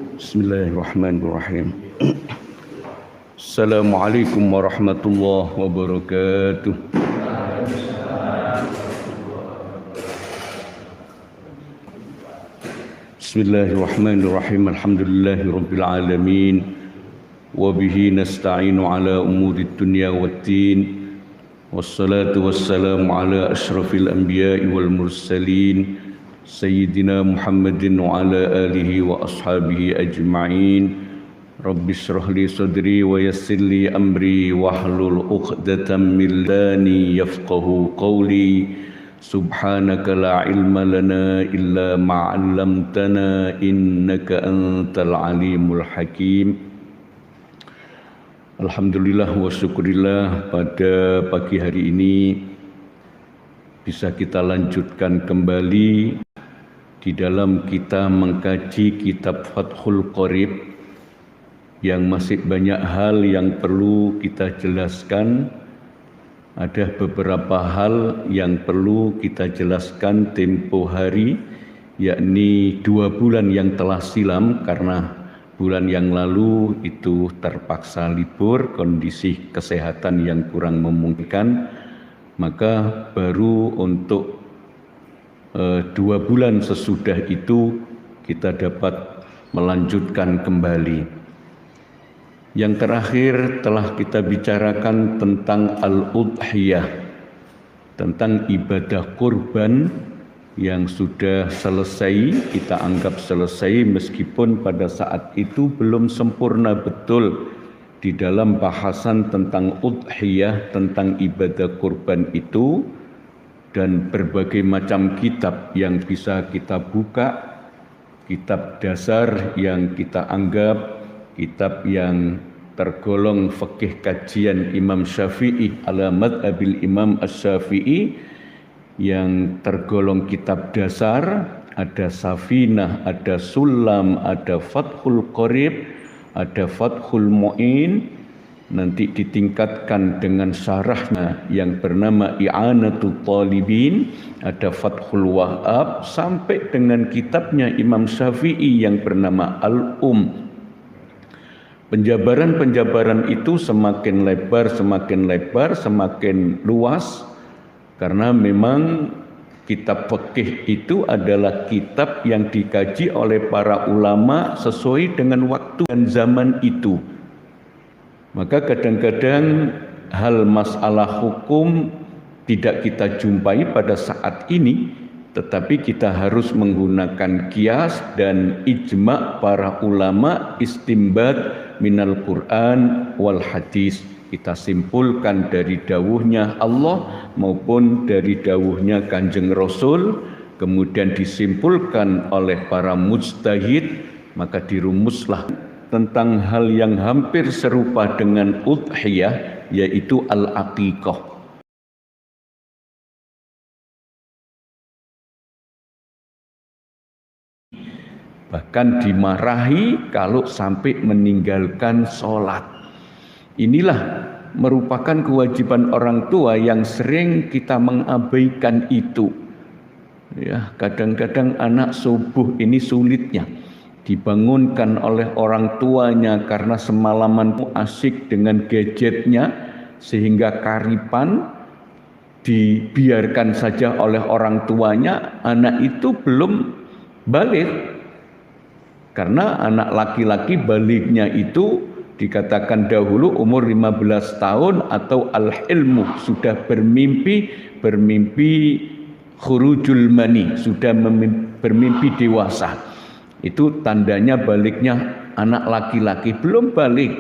Bismillahirrahmanirrahim. Assalamualaikum warahmatullahi wabarakatuh. Bismillahirrahmanirrahim. Alhamdulillahirabbil alamin. Wa bihi nasta'inu ala umurid dunya waddin. Wassalatu wassalamu ala asyrafil anbiya'i wal mursalin. Sayyidina Muhammadin wa ala alihi wa ashabihi ajma'in. Rabbi shrah li sadri wa yassir li amri wahlul 'uqdatam min lisani yafqahu qawli. Subhanaka la ilma lana illa ma 'allamtana innaka antal alimul hakim. Alhamdulillah wa syukurillah, pada pagi hari ini bisa kita lanjutkan kembali di dalam kita mengkaji kitab Fathul Qorib, yang masih banyak hal yang perlu kita jelaskan. Ada beberapa hal yang perlu kita jelaskan tempo hari, yakni 2 bulan yang telah silam, karena bulan yang lalu itu terpaksa libur, kondisi kesehatan yang kurang memungkinkan, maka baru untuk 2 bulan sesudah itu kita dapat melanjutkan kembali. Yang terakhir telah kita bicarakan tentang al-udhiyah, tentang ibadah kurban yang sudah selesai, kita anggap selesai meskipun pada saat itu belum sempurna betul di dalam bahasan tentang udhiyah, tentang ibadah kurban itu. Dan berbagai macam kitab yang bisa kita buka, kitab dasar yang kita anggap kitab yang tergolong fikih kajian Imam Syafi'i ala madhabil Imam Asy-Syafi'i, yang tergolong kitab dasar. Ada Safinah, ada Sulam, ada Fathul Qorib, ada Fathul Mu'in, nanti ditingkatkan dengan syarahnya yang bernama I'anatul Talibin, ada Fathul Wahhab, sampai dengan kitabnya Imam Syafi'i yang bernama Al-Um. Penjabaran-penjabaran itu semakin lebar, semakin luas, karena memang kitab fikih itu adalah kitab yang dikaji oleh para ulama sesuai dengan waktu dan zaman itu. Maka kadang-kadang hal masalah hukum tidak kita jumpai pada saat ini, tetapi kita harus menggunakan qiyas dan ijma' para ulama, istinbat minal Qur'an wal hadis. Kita simpulkan dari dawuhnya Allah maupun dari dawuhnya Kanjeng Rasul, kemudian disimpulkan oleh para mujtahid, maka dirumuslah tentang hal yang hampir serupa dengan udhiyah, yaitu al-aqiqah. Bahkan dimarahi kalau sampai meninggalkan sholat. Inilah merupakan kewajiban orang tua yang sering kita mengabaikan itu. Ya, kadang-kadang anak subuh ini sulitnya dibangunkan oleh orang tuanya karena semalaman asik dengan gadgetnya, sehingga karipan dibiarkan saja oleh orang tuanya. Anak itu belum balik, karena anak laki-laki baliknya itu dikatakan dahulu umur 15 tahun atau al-hilmu, sudah bermimpi khurujul mani, sudah bermimpi dewasa. Itu tandanya baliknya anak laki-laki. Belum balik,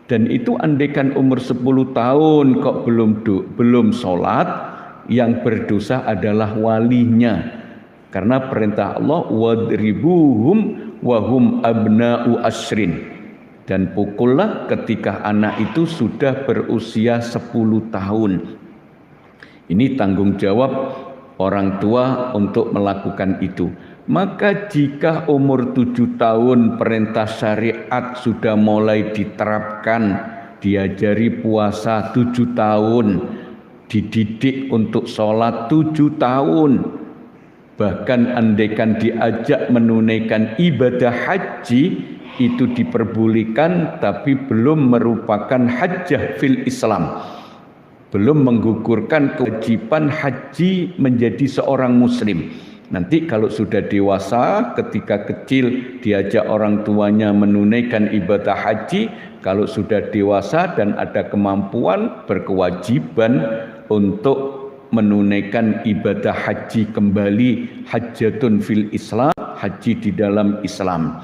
dan itu andaikan umur 10 tahun kok belum sholat, yang berdosa adalah walinya, karena perintah Allah wadribuhum wahum abna'u asrin, dan pukullah ketika anak itu sudah berusia 10 tahun. Ini tanggung jawab orang tua untuk melakukan itu. Maka jika umur 7 tahun perintah syariat sudah mulai diterapkan, diajari puasa 7 tahun, dididik untuk sholat 7 tahun, Bahkan andaikan diajak menunaikan ibadah haji itu diperbolehkan, tapi belum merupakan hajjah fil Islam, belum menggugurkan kewajiban haji menjadi seorang muslim. Nanti kalau sudah dewasa, ketika kecil diajak orang tuanya menunaikan ibadah haji, kalau sudah dewasa dan ada kemampuan, berkewajiban untuk menunaikan ibadah haji kembali, hajjatun fil Islam, haji di dalam Islam.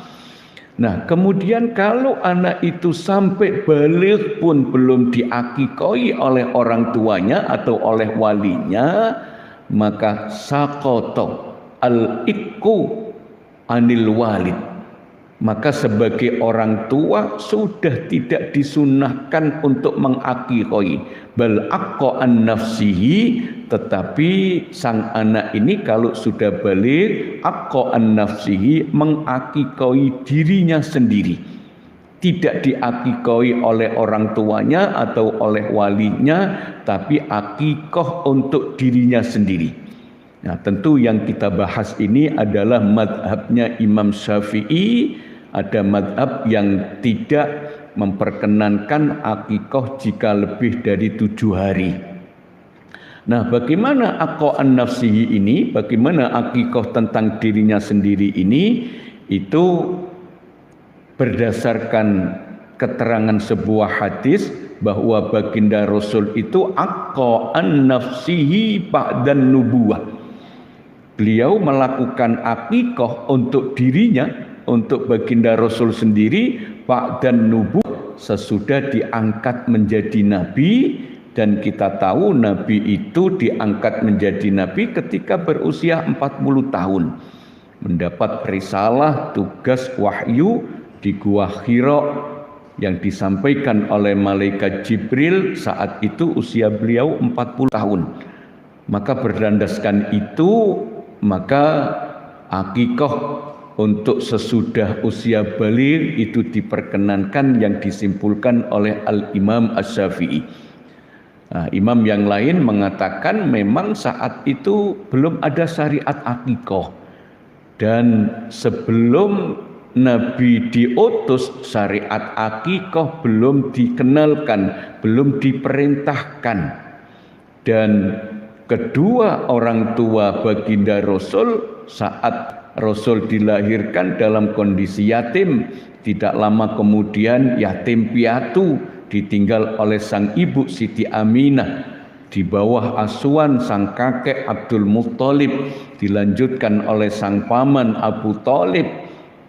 Nah, kemudian kalau anak itu sampai baligh pun belum diakikoi oleh orang tuanya atau oleh walinya, maka saqata al-ikku anil walid. Maka sebagai orang tua sudah tidak disunahkan untuk mengakikoi, bal aqqa an nafsihi, tetapi sang anak ini kalau sudah balik aqqa an nafsihi, mengakikoi dirinya sendiri, tidak diakikoi oleh orang tuanya atau oleh walinya, tapi akikoh untuk dirinya sendiri. Nah, tentu yang kita bahas ini adalah madhabnya Imam Syafi'i. Ada madhab yang tidak memperkenankan akikoh jika lebih dari 7 hari. Nah, bagaimana aqqa'an nafsihi ini, bagaimana akikoh tentang dirinya sendiri ini, itu berdasarkan keterangan sebuah hadis bahwa baginda Rasul itu aqqa'an nafsihi ba'dan nubuwah. Beliau melakukan akikoh untuk dirinya, untuk baginda Rasul sendiri, ba'dan nubuwah, sesudah diangkat menjadi nabi. Dan kita tahu nabi itu diangkat menjadi nabi ketika berusia 40 tahun. Mendapat risalah, tugas wahyu di Gua Hira yang disampaikan oleh malaikat Jibril. Saat itu usia beliau 40 tahun. Maka berdasarkan itu, maka akikoh untuk sesudah usia baligh itu diperkenankan, yang disimpulkan oleh Al-Imam Asy-Syafi'i. Nah, imam yang lain mengatakan memang saat itu belum ada syariat akikoh, dan sebelum Nabi diutus syariat akikoh belum dikenalkan, belum diperintahkan. Dan kedua orang tua baginda Rasul saat Rasul dilahirkan dalam kondisi yatim, tidak lama kemudian yatim piatu ditinggal oleh sang ibu Siti Aminah di bawah asuhan sang kakek Abdul Muttalib, dilanjutkan oleh sang paman Abu Thalib.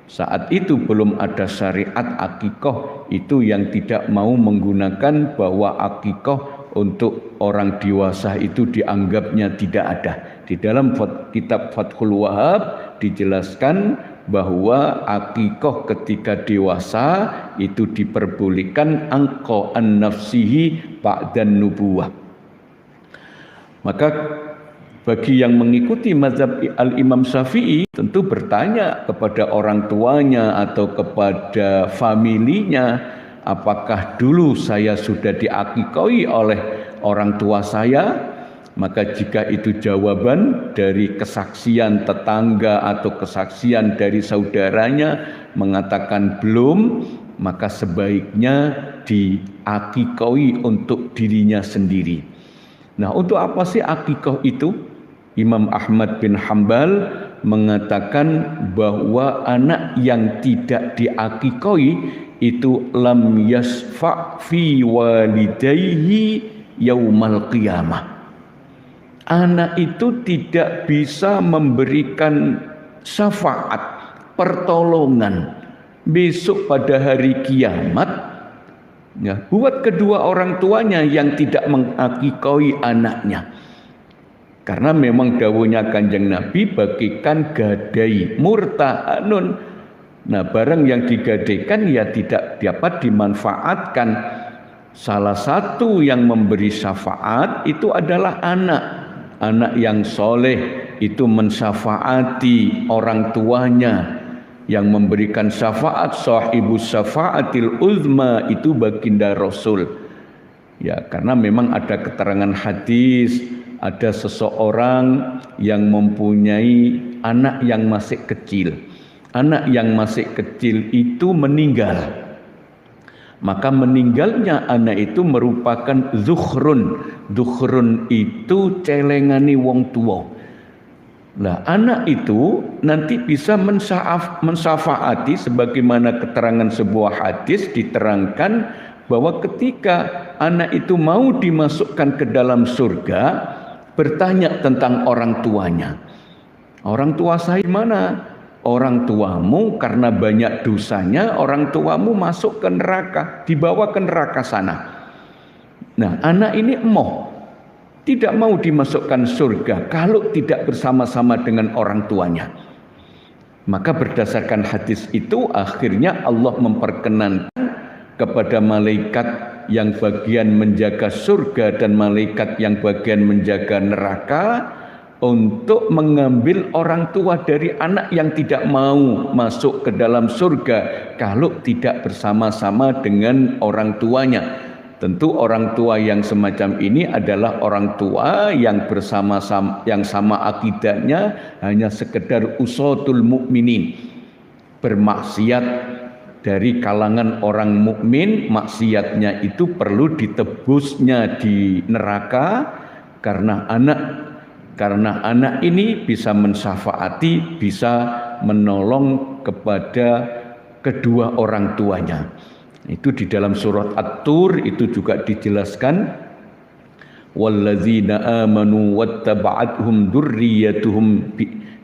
Saat itu belum ada syariat akikoh, itu yang tidak mau menggunakan bahwa akikoh untuk orang dewasa itu dianggapnya tidak ada. Di dalam kitab Fathul Wahhab dijelaskan bahwa akikoh ketika dewasa itu diperbolehkan aqqa'an nafsihi ba'dan nubuwah. Maka bagi yang mengikuti mazhab Al-Imam Syafi'i tentu bertanya kepada orang tuanya atau kepada familinya, apakah dulu saya sudah diakikoi oleh orang tua saya? Maka jika itu jawaban dari kesaksian tetangga atau kesaksian dari saudaranya mengatakan belum, maka sebaiknya diakikoi untuk dirinya sendiri. Nah, untuk apa sih akikoh itu? Imam Ahmad bin Hambal mengatakan bahwa anak yang tidak diakikoi itu lam yasfa' fi walidayhi yaumal qiyamah. Anak itu tidak bisa memberikan syafaat, pertolongan besok pada hari kiamat, ya, buat kedua orang tuanya yang tidak mengakikoi anaknya. Karena memang dawuhnya Kanjeng Nabi, bagikan gadai murtahanun. Nah, barang yang digadaikan ya tidak dapat dimanfaatkan. Salah satu yang memberi syafaat itu adalah anak. Anak yang soleh itu mensyafaati orang tuanya. Yang memberikan syafaat, sahibus syafaatil uzma, itu baginda Rasul. Ya, karena memang ada keterangan hadis ada seseorang yang mempunyai anak yang masih kecil. Anak yang masih kecil itu meninggal. Maka meninggalnya anak itu merupakan zuhrun. Zuhrun itu celengani wong tua. Nah, anak itu nanti bisa mensafaati sebagaimana keterangan sebuah hadis diterangkan bahwa ketika anak itu mau dimasukkan ke dalam surga, bertanya tentang orang tuanya. Orang tua saya mana? Orang tuamu karena banyak dosanya, orang tuamu masuk ke neraka, dibawa ke neraka sana. Nah, anak ini emoh, tidak mau dimasukkan surga kalau tidak bersama-sama dengan orang tuanya. Maka berdasarkan hadis itu akhirnya Allah memperkenankan kepada malaikat yang bagian menjaga surga dan malaikat yang bagian menjaga neraka untuk mengambil orang tua dari anak yang tidak mau masuk ke dalam surga kalau tidak bersama-sama dengan orang tuanya. Tentu orang tua yang semacam ini adalah orang tua yang bersama-sama, yang sama akidahnya, hanya sekedar usatul mukminin, bermaksiat dari kalangan orang mukmin. Maksiatnya itu perlu ditebusnya di neraka karena anak ini bisa mensyafaati, bisa menolong kepada kedua orang tuanya. Itu di dalam surat At-Tur itu juga dijelaskan, walladzina amanu wattaba'athum dzurriyyatuhum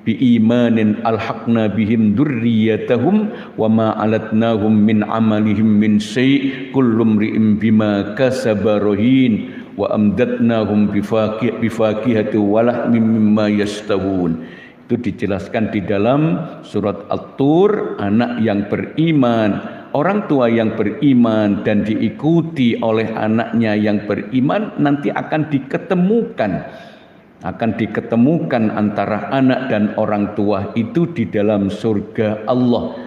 biimanin alhaqna bihim dzurriyyatahum wama alatnahum min amalihim min syai' kullu imri'in bima kasaba rahin wa amdatnahum bifaqihati walahmim mimma yastawun. Itu dijelaskan di dalam surat At-Tur. Anak yang beriman, orang tua yang beriman dan diikuti oleh anaknya yang beriman nanti akan diketemukan antara anak dan orang tua itu di dalam surga Allah.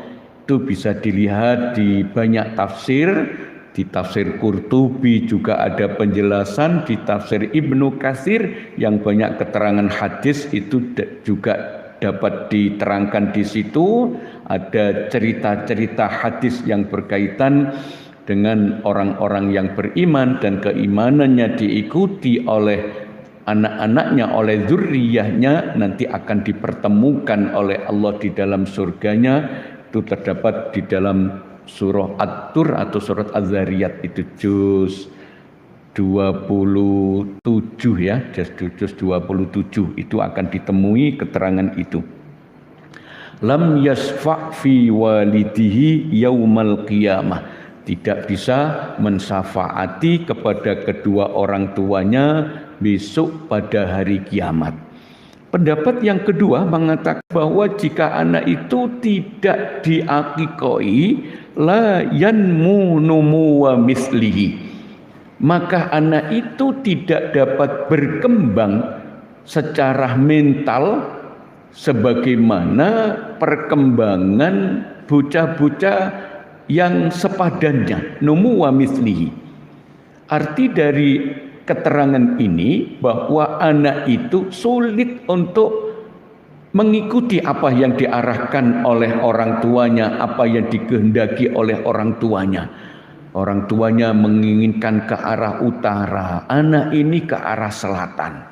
Itu bisa dilihat di banyak tafsir. Di tafsir Qurtubi juga ada penjelasan, di tafsir Ibnu Katsir yang banyak keterangan hadis itu juga dapat diterangkan di situ. Ada cerita-cerita hadis yang berkaitan dengan orang-orang yang beriman dan keimanannya diikuti oleh anak-anaknya, oleh zurriyahnya, nanti akan dipertemukan oleh Allah di dalam surganya. Itu terdapat di dalam surah At-Tur atau surat Az-Zariyat, itu juz 27 ya, juz 27 itu akan ditemui keterangan itu. Lam yasfa' fi walidihi yaumal qiyamah, tidak bisa mensyafaati kepada kedua orang tuanya besok pada hari kiamat. Pendapat yang kedua mengatakan bahwa jika anak itu tidak diakikoi, la yanmu numuwa mislihi, maka anak itu tidak dapat berkembang secara mental sebagaimana perkembangan bocah-bocah yang sepadannya, numuwa mislihi. Arti dari keterangan ini bahwa anak itu sulit untuk mengikuti apa yang diarahkan oleh orang tuanya, apa yang dikehendaki oleh orang tuanya. Orang tuanya menginginkan ke arah utara, anak ini ke arah selatan.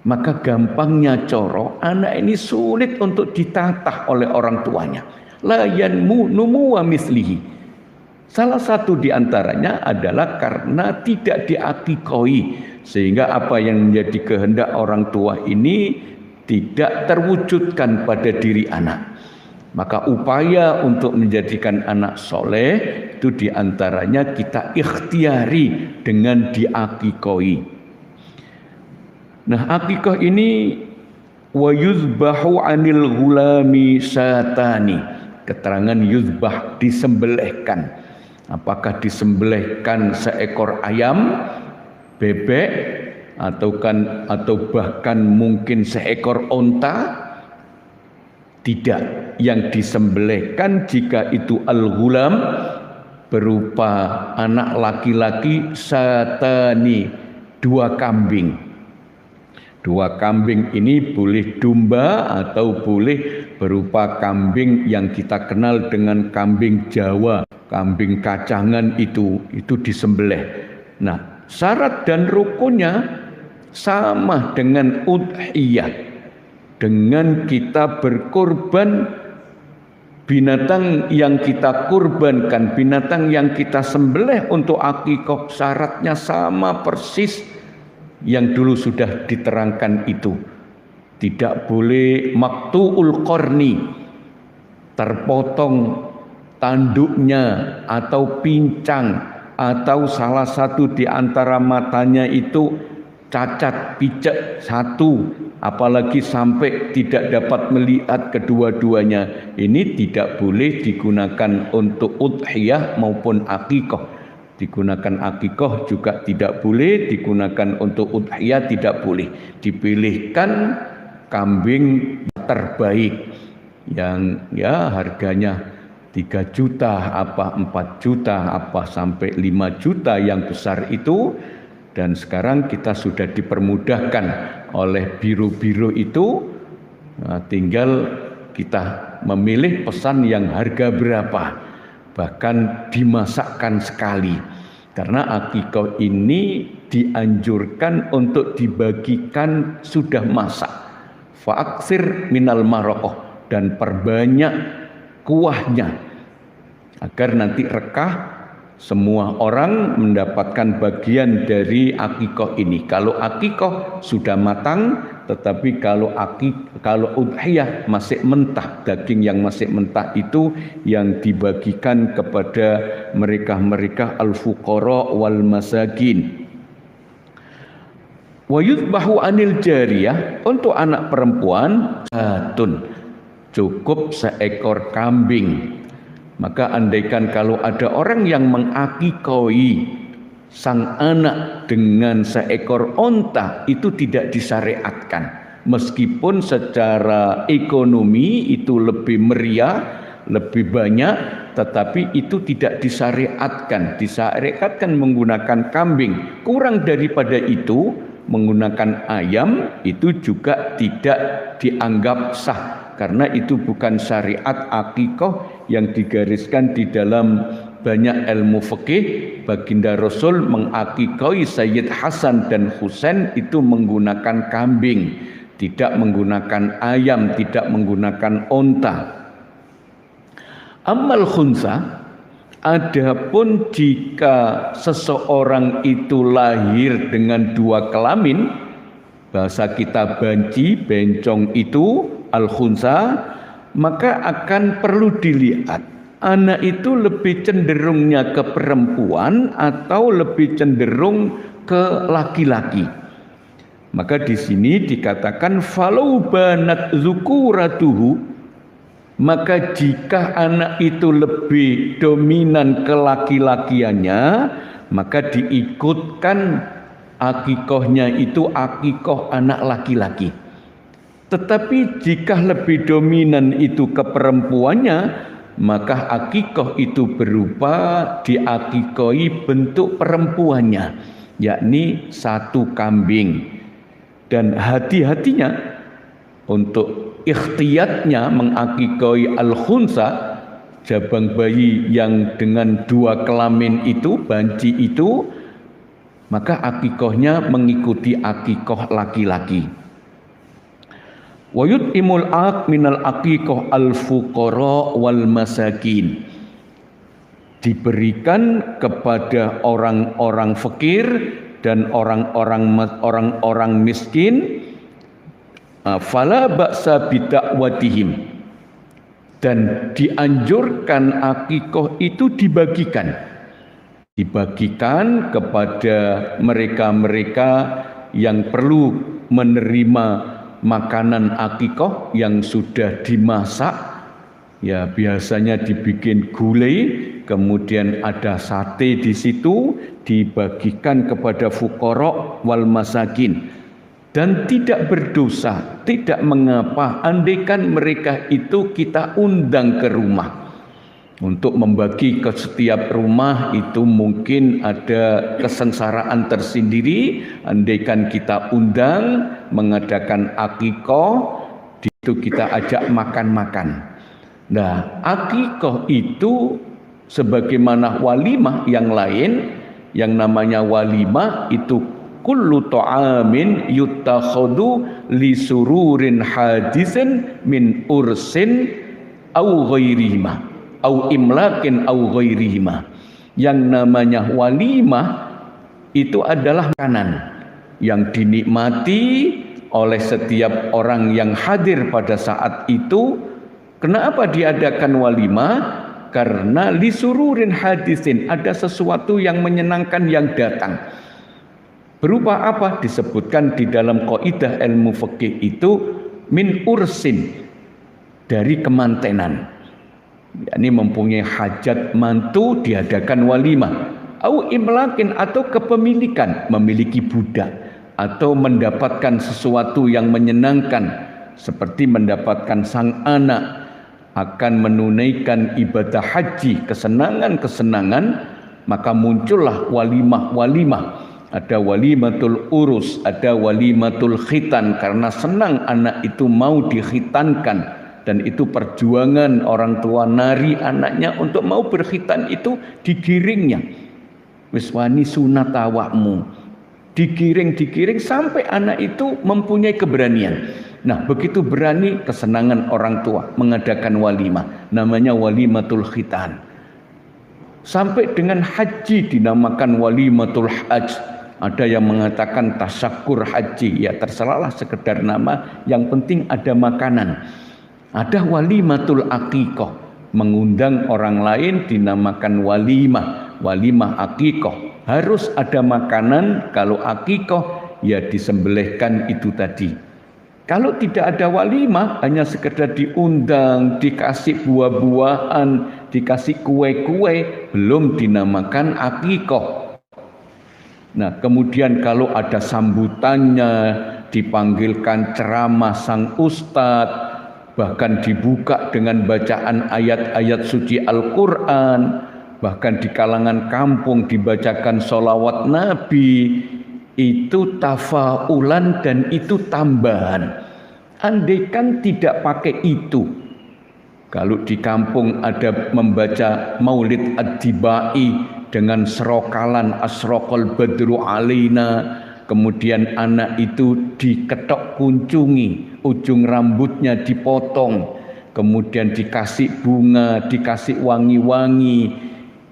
Maka gampangnya coro, anak ini sulit untuk ditatah oleh orang tuanya. La yanmu numuwa mislihi. Salah satu di antaranya adalah karena tidak diakikoi, sehingga apa yang menjadi kehendak orang tua ini tidak terwujudkan pada diri anak. Maka upaya untuk menjadikan anak soleh itu di antaranya kita ikhtiari dengan diakikoi. Nah, akikah ini wa yuzbahu anil ghulami satani. Keterangan yuzbah, disembelihkan. Apakah disembelihkan seekor ayam, bebek, atau bahkan mungkin seekor onta? Tidak. Yang disembelihkan jika itu al-ghulam berupa anak laki-laki, satani, 2 kambing. 2 kambing ini boleh domba atau boleh berupa kambing yang kita kenal dengan kambing Jawa, kambing kacangan itu disembelih. Nah, syarat dan rukunnya sama dengan udhiyah. Dengan kita berkorban binatang yang kita kurbankan, binatang yang kita sembelih untuk akikah, syaratnya sama persis yang dulu sudah diterangkan itu. Tidak boleh maktu'ul qarni, terpotong tanduknya atau pincang, atau salah satu di antara matanya itu cacat, picek satu, apalagi sampai tidak dapat melihat kedua-duanya. Ini tidak boleh digunakan untuk udhiyah maupun akikah. Digunakan akikah juga tidak boleh, digunakan untuk udhiyah tidak boleh. Dipilihkan kambing terbaik yang ya harganya 3 juta, apa 4 juta, apa sampai 5 juta yang besar itu. Dan sekarang kita sudah dipermudahkan oleh biro-biro itu, tinggal kita memilih pesan yang harga berapa. Bahkan dimasakkan sekali, karena akikah ini dianjurkan untuk dibagikan sudah masak. Fa'aksir minal marokoh, dan perbanyak kuahnya agar nanti rekah semua orang mendapatkan bagian dari akikah ini. Kalau akikah sudah matang, tetapi kalau udhiyah masih mentah, daging yang masih mentah itu yang dibagikan kepada mereka-mereka al-fuqara wal masakin. Wa yudbahu anil jariyah, untuk anak perempuan cukup seekor kambing. Maka andaikan kalau ada orang yang mengakikoi sang anak dengan seekor onta, itu tidak disyariatkan. Meskipun secara ekonomi itu lebih meriah, lebih banyak, tetapi itu tidak disyariatkan. Disyariatkan menggunakan kambing. Kurang daripada itu, menggunakan ayam itu juga tidak dianggap sah. Karena itu bukan syariat akikah yang digariskan di dalam banyak ilmu fikih. Baginda Rasul mengakikahi Sayyid Hasan dan Husain itu menggunakan kambing, tidak menggunakan ayam, tidak menggunakan onta. Amal khunsa, adapun jika seseorang itu lahir dengan 2 kelamin, bahasa kita banci, bencong itu al-khunsa, maka akan perlu dilihat anak itu lebih cenderungnya ke perempuan atau lebih cenderung ke laki-laki. Maka di sini dikatakan falau banat zukuratuhu, maka jika anak itu lebih dominan ke laki-lakiannya, maka diikutkan akikahnya itu akikah anak laki-laki. Tetapi jika lebih dominan itu ke perempuannya, maka akikah itu berupa diakikahi bentuk perempuannya, yakni 1 kambing. Dan hati-hatinya untuk ikhtiyatnya mengakikahi al-khunsa, jabang bayi yang dengan 2 kelamin itu, banci itu, maka akikahnya mengikuti akikah laki-laki. Wa yut'imul aq minal aqiqah al-fuqara wal masakin, diberikan kepada orang-orang fakir dan orang-orang miskin. Fala ba'sa bidakwatihim, dan dianjurkan akikah itu dibagikan kepada mereka-mereka yang perlu menerima makanan akikah yang sudah dimasak. Ya, biasanya dibikin gulai, kemudian ada sate di situ, dibagikan kepada fuqara wal masakin. Dan tidak berdosa, tidak mengapa andaikan mereka itu kita undang ke rumah. Untuk membagi ke setiap rumah itu mungkin ada kesengsaraan tersendiri. Andaikan kita undang mengadakan akikoh, itu kita ajak makan-makan. Nah, akikoh itu sebagaimana walimah yang lain, yang namanya walimah itu kullu ta'amin yuttakhadhu li sururin hadisin min ursin au ghairihima au imlakin au ghairihima. Yang namanya walimah itu adalah makanan yang dinikmati oleh setiap orang yang hadir pada saat itu. Kenapa diadakan walimah? Karena lisururin hadisin, ada sesuatu yang menyenangkan yang datang. Berupa apa? Disebutkan di dalam kaidah ilmu fikih itu min ursin, dari kemantenan. Ini mempunyai hajat mantu, diadakan walimah. Au imlakin, atau kepemilikan, memiliki budak atau mendapatkan sesuatu yang menyenangkan, seperti mendapatkan sang anak, akan menunaikan ibadah haji, kesenangan-kesenangan, maka muncullah walimah-walimah. Ada walimatul urus, ada walimatul khitan, karena senang anak itu mau dikhitankan. Dan itu perjuangan orang tua nari anaknya untuk mau berkhitan, itu digiringnya. Wis wani sunat awakmu, digiring sampai anak itu mempunyai keberanian. Nah, begitu berani, kesenangan orang tua mengadakan walimah, namanya walimatul khitan. Sampai dengan haji dinamakan walimatul hajj. Ada yang mengatakan tasyakur haji, ya terserahlah, sekedar nama, yang penting ada makanan. Ada walimatul akikoh, mengundang orang lain, dinamakan walimah, walimah akikoh. Harus ada makanan. Kalau akikoh ya disembelihkan itu tadi. Kalau tidak ada walimah, hanya sekedar diundang, dikasih buah-buahan, dikasih kue-kue, belum dinamakan akikoh. Nah, kemudian kalau ada sambutannya, dipanggilkan ceramah sang ustadz, bahkan dibuka dengan bacaan ayat-ayat suci Al-Quran, bahkan di kalangan kampung dibacakan sholawat Nabi, itu tafaulan dan itu tambahan. Andaikan tidak pakai itu, kalau di kampung ada membaca maulid ad-dibai dengan serokalan asraqal badru alaina, kemudian anak itu diketok kuncungi, ujung rambutnya dipotong, kemudian dikasih bunga, dikasih wangi-wangi,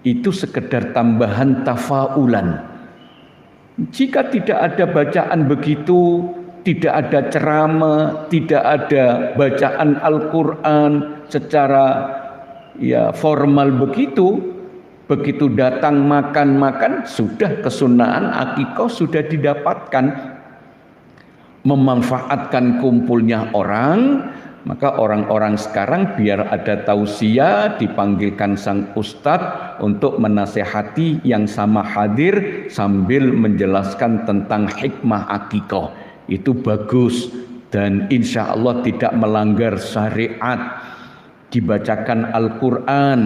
itu sekedar tambahan tafaulan. Jika tidak ada bacaan begitu, tidak ada ceramah, tidak ada bacaan Al-Quran secara ya formal begitu datang makan-makan, sudah kesunahan akikoh sudah didapatkan. Memanfaatkan kumpulnya orang, maka orang-orang sekarang biar ada tausiah, dipanggilkan sang ustadz untuk menasehati yang sama hadir sambil menjelaskan tentang hikmah akikoh. Itu bagus dan insya Allah tidak melanggar syariat. Dibacakan Al-Quran,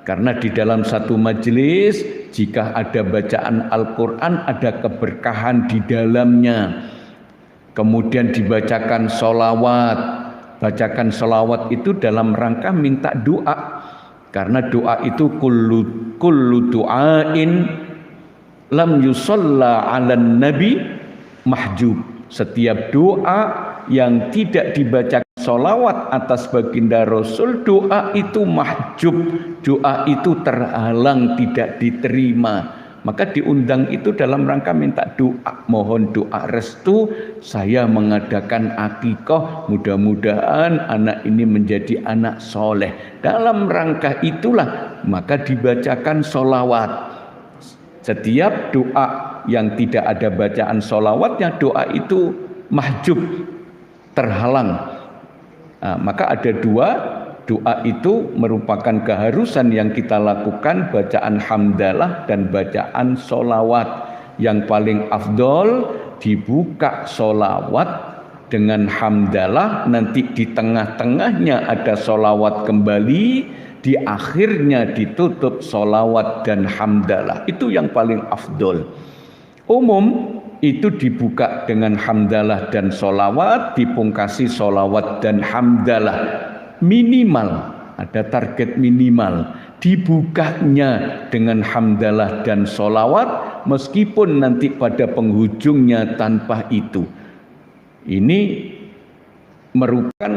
karena di dalam satu majelis jika ada bacaan Al-Quran ada keberkahan di dalamnya. Kemudian dibacakan sholawat. Bacakan sholawat itu dalam rangka minta doa, karena doa itu kullu du'ain lam yusalla 'alan nabi mahjub. Setiap doa yang tidak dibacakan sholawat atas baginda Rasul, doa itu mahjub, doa itu terhalang, tidak diterima. Maka diundang itu dalam rangka minta doa, mohon doa restu, saya mengadakan akikoh, mudah-mudahan anak ini menjadi anak soleh. Dalam rangka itulah maka dibacakan sholawat. Setiap doa yang tidak ada bacaan sholawatnya, doa itu mahjub, terhalang. Nah, maka ada dua. Doa itu merupakan keharusan yang kita lakukan, bacaan hamdalah dan bacaan sholawat. Yang paling afdol dibuka sholawat dengan hamdalah, nanti di tengah-tengahnya ada sholawat kembali, di akhirnya ditutup sholawat dan hamdalah. Itu yang paling afdol. Umum itu dibuka dengan hamdalah dan sholawat, dipungkasi sholawat dan hamdalah. Minimal, ada target minimal. Dibukanya dengan hamdalah dan sholawat, meskipun nanti pada penghujungnya tanpa itu. Ini merupakan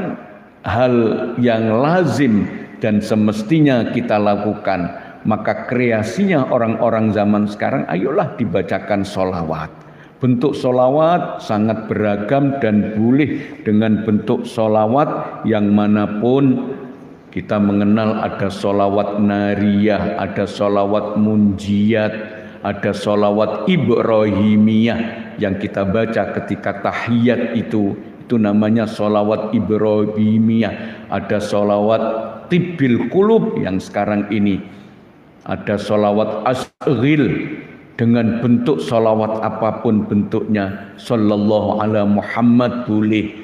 hal yang lazim dan semestinya kita lakukan. Maka kreasinya orang-orang zaman sekarang, ayolah dibacakan sholawat. Bentuk sholawat sangat beragam dan boleh dengan bentuk sholawat yang manapun. Kita mengenal ada sholawat nariyah, ada sholawat munjiyat, ada sholawat ibrahimiyah yang kita baca ketika tahiyat itu namanya sholawat ibrahimiyah. Ada sholawat tibbil qulub yang sekarang ini, ada sholawat asghil dengan bentuk sholawat apapun bentuknya. Sallallahu ala Muhammad boleh.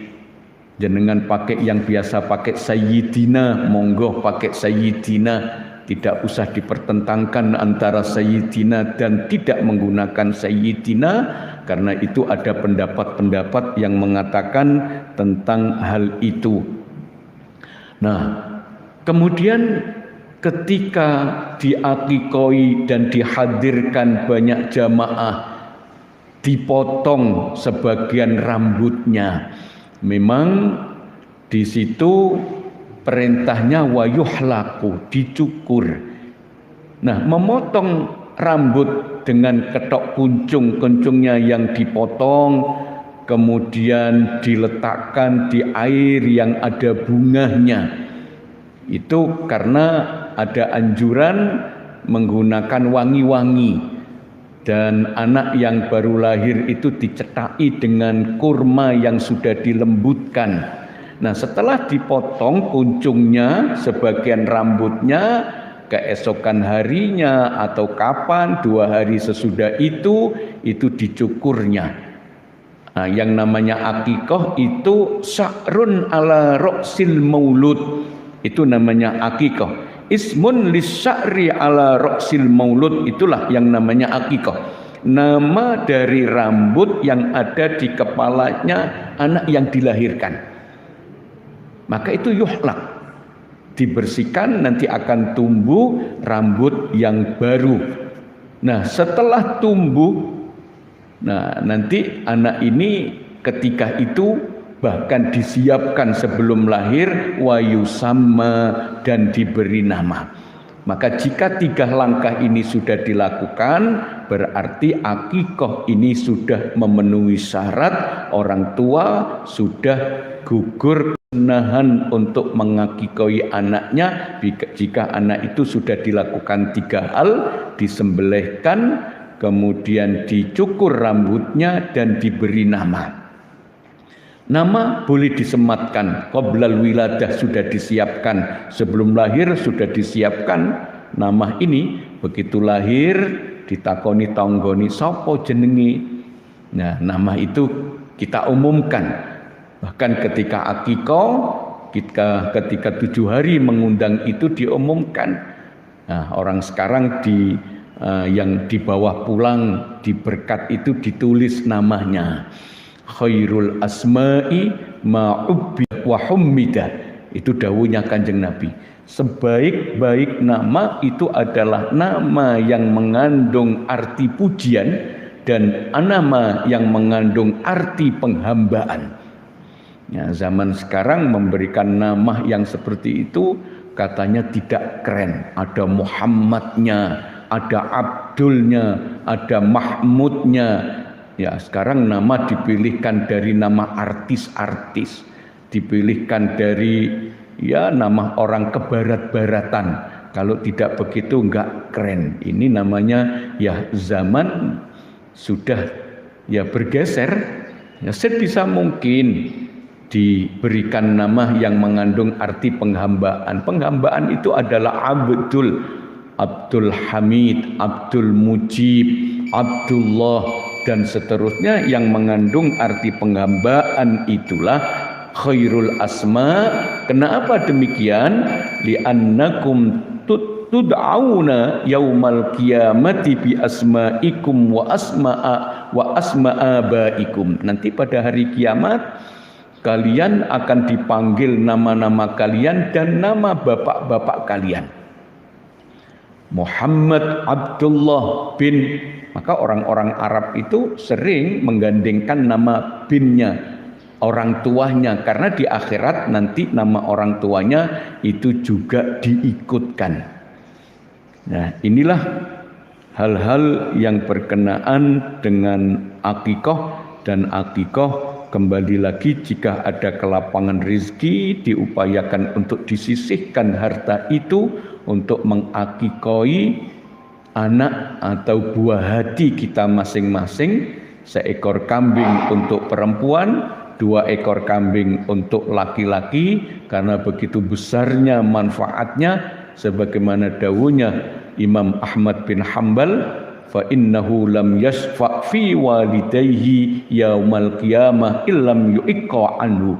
Jenengan pakai yang biasa pakai sayyidina, monggo pakai sayyidina. Tidak usah dipertentangkan antara sayyidina dan tidak menggunakan sayyidina, karena itu ada pendapat-pendapat yang mengatakan tentang hal itu. Nah, kemudian ketika diakikoi dan dihadirkan banyak jamaah, dipotong sebagian rambutnya. Memang di situ perintahnya wayuhlaku, dicukur. Nah, memotong rambut dengan ketok kuncung-kuncungnya yang dipotong, kemudian diletakkan di air yang ada bunganya. Itu karena ada anjuran menggunakan wangi-wangi. Dan anak yang baru lahir itu dicetaki dengan kurma yang sudah dilembutkan. Nah, setelah dipotong kuncungnya, sebagian rambutnya, keesokan harinya atau kapan, 2 hari sesudah itu dicukurnya. Nah, yang namanya akikoh itu sya'run ala roksil maulud. Itu namanya akikoh. Ismun lisya'ri ala roksil maulud, itulah yang namanya akikoh. Nama dari rambut yang ada di kepalanya anak yang dilahirkan. Maka itu yuhlak, dibersihkan, nanti akan tumbuh rambut yang baru. Nah, setelah tumbuh, nah nanti anak ini ketika itu bahkan disiapkan sebelum lahir, wayusamma, dan diberi nama. Maka jika 3 langkah ini sudah dilakukan, berarti akikoh ini sudah memenuhi syarat. Orang tua sudah gugur kesunahan untuk mengakikoi anaknya. Jika anak itu sudah dilakukan 3 hal, disembelihkan, kemudian dicukur rambutnya, dan diberi nama. Nama boleh disematkan, qoblal wiladah sudah disiapkan, sebelum lahir sudah disiapkan nama ini. Begitu lahir ditakoni tanggoni sapa jenenge. Nah, nama itu kita umumkan. Bahkan ketika akikoh, ketika 7 hari mengundang itu diumumkan. Nah, orang sekarang yang di bawah pulang di berkat itu ditulis namanya. Khairul asma'i ma'ubbiya wa hummida. Itu dawuhnya Kanjeng Nabi. Sebaik-baik nama itu adalah nama yang mengandung arti pujian dan nama yang mengandung arti penghambaan. Ya, zaman sekarang memberikan nama yang seperti itu katanya tidak keren. Ada Muhammadnya, ada Abdulnya, ada Mahmudnya. Ya, sekarang nama dipilihkan dari nama artis-artis, dipilihkan dari nama orang kebarat-baratan. Kalau tidak begitu enggak keren. Ini namanya zaman sudah bergeser. Ya, sebisa mungkin diberikan nama yang mengandung arti penghambaan. Penghambaan itu adalah Abdul Hamid, Abdul Mujib, Abdullah, dan seterusnya yang mengandung arti penghambaan itulah khairul asma. Kenapa demikian? li'annakum tud'auna yaumal qiyamati bi asma'ikum wa asma'a baikum. Nanti pada hari kiamat kalian akan dipanggil nama-nama kalian dan nama bapak-bapak kalian. Muhammad Abdullah bin, maka orang-orang Arab itu sering menggandengkan nama binnya, orang tuanya, karena di akhirat nanti nama orang tuanya itu juga diikutkan. Nah, inilah hal-hal yang berkenaan dengan akikah, dan akikah kembali lagi jika ada kelapangan rezeki diupayakan untuk disisihkan harta itu untuk mengakikoi anak atau buah hati kita masing-masing. Seekor kambing untuk perempuan, 2 ekor kambing untuk laki-laki, karena begitu besarnya manfaatnya sebagaimana dawuhnya Imam Ahmad bin Hanbal, fa innahu lam yashfa' fi walidayhi yaumal qiyamah illam yu'iqqa anhu.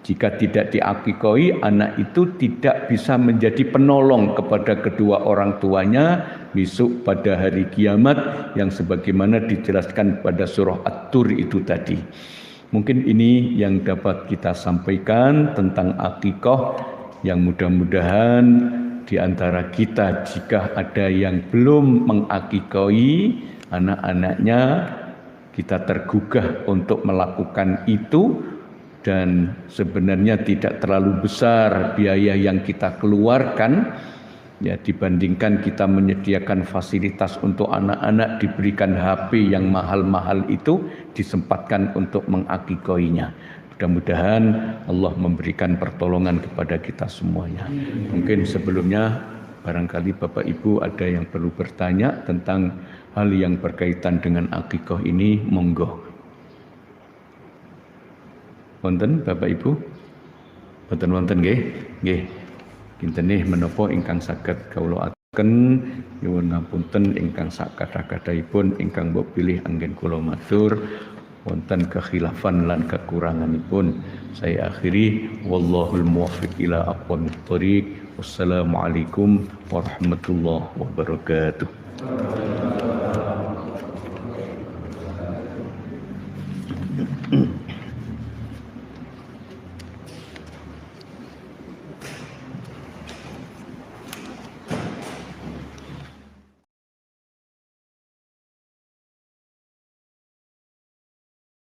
Jika tidak diakikoi, anak itu tidak bisa menjadi penolong kepada kedua orang tuanya besok pada hari kiamat, yang sebagaimana dijelaskan pada surah At-Tur itu tadi. Mungkin ini yang dapat kita sampaikan tentang akikah, yang mudah-mudahan di antara kita jika ada yang belum mengakikoi anak-anaknya, kita tergugah untuk melakukan itu, dan sebenarnya tidak terlalu besar biaya yang kita keluarkan ya, dibandingkan kita menyediakan fasilitas untuk anak-anak diberikan HP yang mahal-mahal itu, disempatkan untuk mengakikoinya. Mudah-mudahan Allah memberikan pertolongan kepada kita semuanya. Mungkin sebelumnya barangkali Bapak Ibu ada yang perlu bertanya tentang hal yang berkaitan dengan akikah ini, monggo. Wonten Bapak Ibu? Wonten nggih? Nggih. Kinten menapa ingkang saged kawula aturaken, nyuwun ngapunten ingkang sakatha-kathahipun ingkang mbok pilih anggen kula matur. Wonten kekhilafan lan kekuranganipun saya akhiri, wallahul muwaffiq ila aqwamit thoriq. Wassalamualaikum warahmatullahi wabarakatuh.